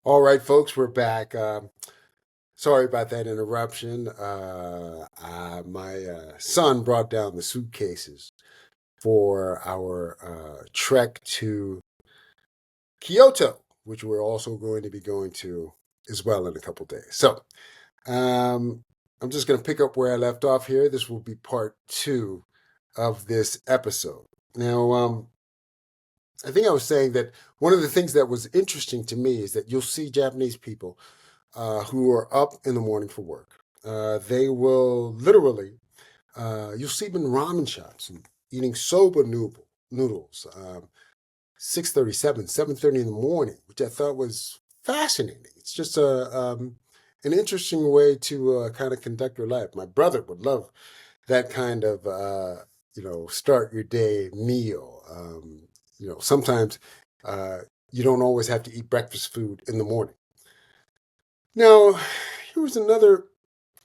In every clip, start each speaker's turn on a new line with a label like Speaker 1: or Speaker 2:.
Speaker 1: All right, folks, we're back. Sorry about that interruption. My son brought down the suitcases for our trek to Kyoto, which we're also going to be going to as well in a couple days. So um, I'm just going to pick up where I left off here. This will be part two of this episode. Now, I think I was saying that one of the things that was interesting to me is that you'll see Japanese people who are up in the morning for work. They will literally, you'll see them in ramen shops and eating soba noodles, 6:37, 7:30 in the morning, which I thought was fascinating. It's just an interesting way to kind of conduct your life. My brother would love that kind of, start your day meal. Sometimes uh, you don't always have to eat breakfast food in the morning. Now, here was another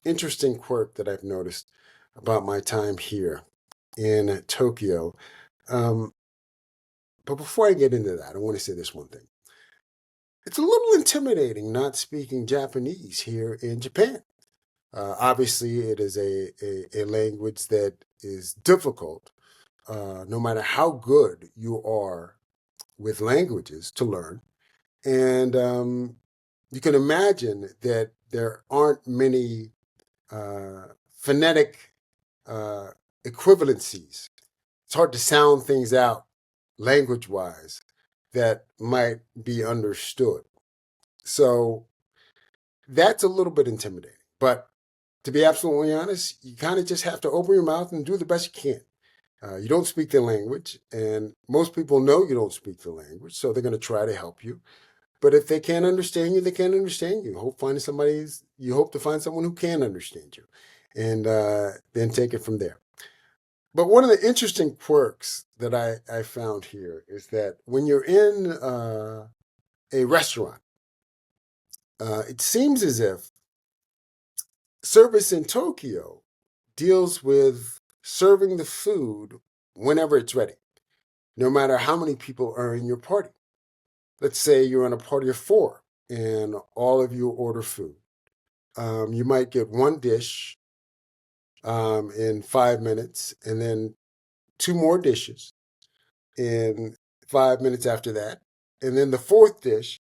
Speaker 1: interesting quirk that I've noticed about my time here in Tokyo. Um, but before I get into that, I want to say this one thing. It's a little intimidating not speaking Japanese here in Japan. Obviously, it is a language that is difficult, no matter how good you are with languages to learn. And you can imagine that there aren't many phonetic uh, equivalencies. It's hard to sound things out language wise that might be understood. So that's a little bit intimidating. But to be absolutely honest, you kind of just have to open your mouth and do the best you can. You don't speak the language, and most people know you don't speak the language, so they're going to try to help you. But if they can't understand you, they can't understand you. You hope to find someone who can understand you, and then take it from there. But one of the interesting quirks that I found here is that when you're in a restaurant, it seems as if service in Tokyo deals with serving the food whenever it's ready, no matter how many people are in your party. Let's say you're in a party of four and all of you order food. You might get one dish in 5 minutes, and then two more dishes in 5 minutes after that, and then the fourth dish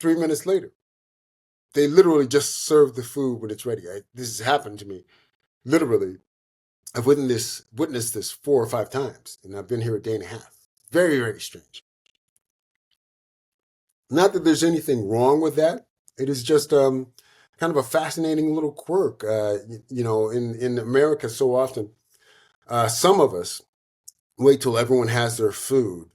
Speaker 1: 3 minutes later. They literally just serve the food when it's ready. This has happened to me. Literally, I've witnessed this 4 or 5 times, and I've been here a day and a half. Very, very strange. Not that there's anything wrong with that. It is just kind of a fascinating little quirk. In America, so often, some of us wait till everyone has their food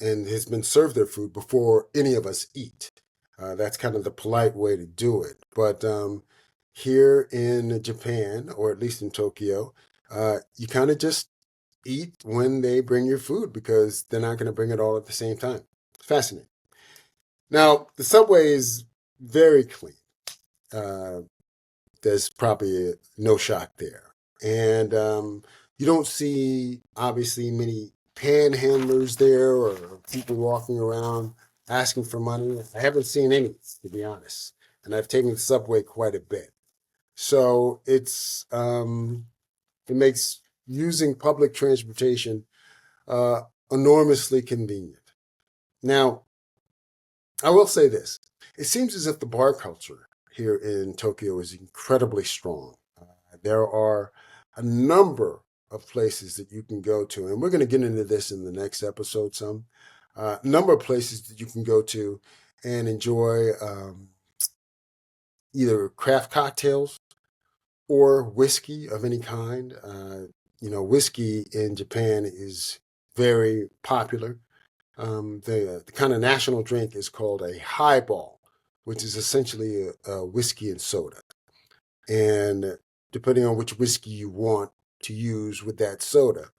Speaker 1: and has been served their food before any of us eat. That's kind of the polite way to do it. But here in Japan, or at least in Tokyo, you kind of just eat when they bring your food because they're not going to bring it all at the same time. Fascinating. Now, the subway is very clean. Uh, there's probably no shock there. And you don't see, obviously, many panhandlers there or people walking around asking for money. I haven't seen any, to be honest. And I've taken the subway quite a bit. So it makes using public transportation uh, enormously convenient. Now, I will say this. It seems as if the bar culture here in Tokyo is incredibly strong. There are a number of places that you can go to, and we're going to get into this in the next episode some. Number of places that you can go to and enjoy either craft cocktails or whiskey of any kind. Whiskey in Japan is very popular. The kind of national drink is called a highball, which is essentially a whiskey and soda. And depending on which whiskey you want to use with that soda,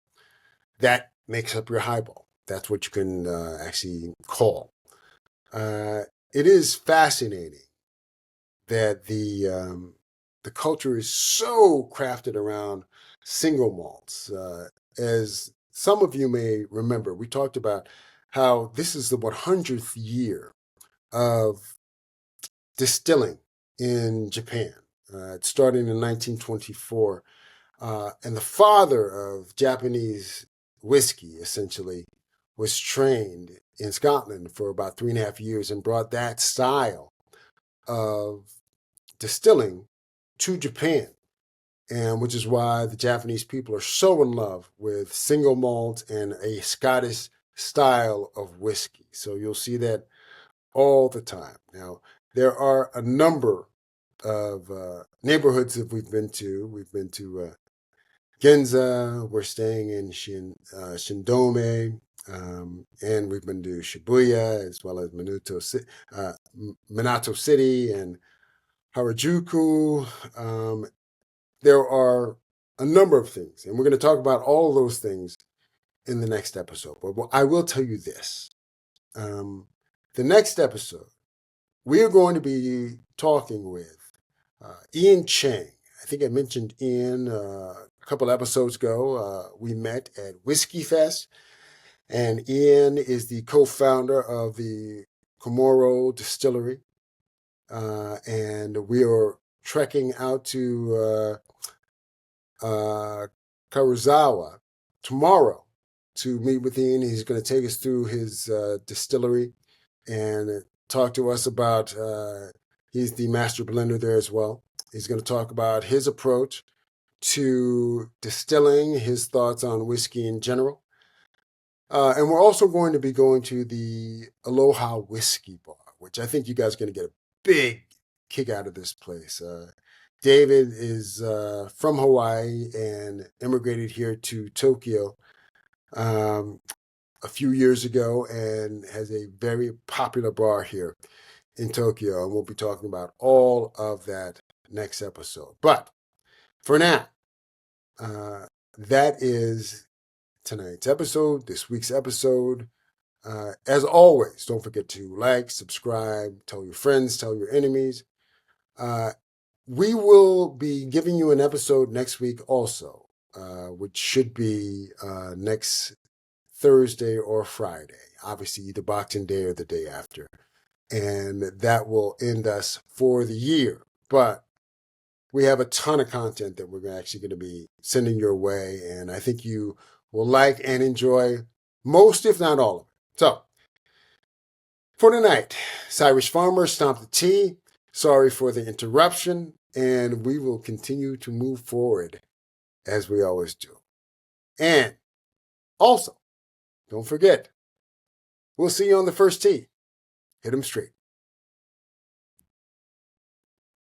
Speaker 1: that makes up your highball. That's what you can actually call. Uh, it is fascinating that the culture is so crafted around single malts. As some of you may remember, we talked about how this is the 100th year of distilling in Japan. It started in 1924. And the father of Japanese whiskey, essentially, was trained in Scotland for about 3.5 years and brought that style of distilling to Japan. And which is why the Japanese people are so in love with single malt and a Scottish style of whiskey. So you'll see that all the time. Now, there are a number of neighborhoods that we've been to. We've been to Ginza, we're staying in Shindome, and we've been to Shibuya as well as Minato City and Harajuku. There are a number of things, and we're going to talk about all of those things in the next episode. But I will tell you this. The next episode, we are going to be talking with Ian Chang. I think I mentioned Ian a couple episodes ago. We met at Whiskey Fest, and Ian is the co-founder of the Komoro Distillery. And we are trekking out to Karuizawa tomorrow to meet with Ian. He's going to take us through his distillery and talk to us about, he's the master blender there as well. He's going to talk about his approach to distilling, his thoughts on whiskey in general. And we're also going to be going to the Aloha Whiskey Bar, which I think you guys are going to get a big kick out of this place. David is from Hawaii and immigrated here to Tokyo a few years ago and has a very popular bar here in Tokyo. And we'll be talking about all of that next episode. But for now, that is tonight's episode, this week's episode. As always, don't forget to like, subscribe, tell your friends, tell your enemies. We will be giving you an episode next week also, which should be next Thursday or Friday. Obviously, either Boxing Day or the day after. And that will end us for the year. But we have a ton of content that we're actually going to be sending your way. And I think you will like and enjoy most, if not all of it. So, for tonight, Cyrus Farmer, Stomp the Tea. Sorry for the interruption, and we will continue to move forward as we always do. And also, don't forget, we'll see you on the first tee. Hit 'em straight.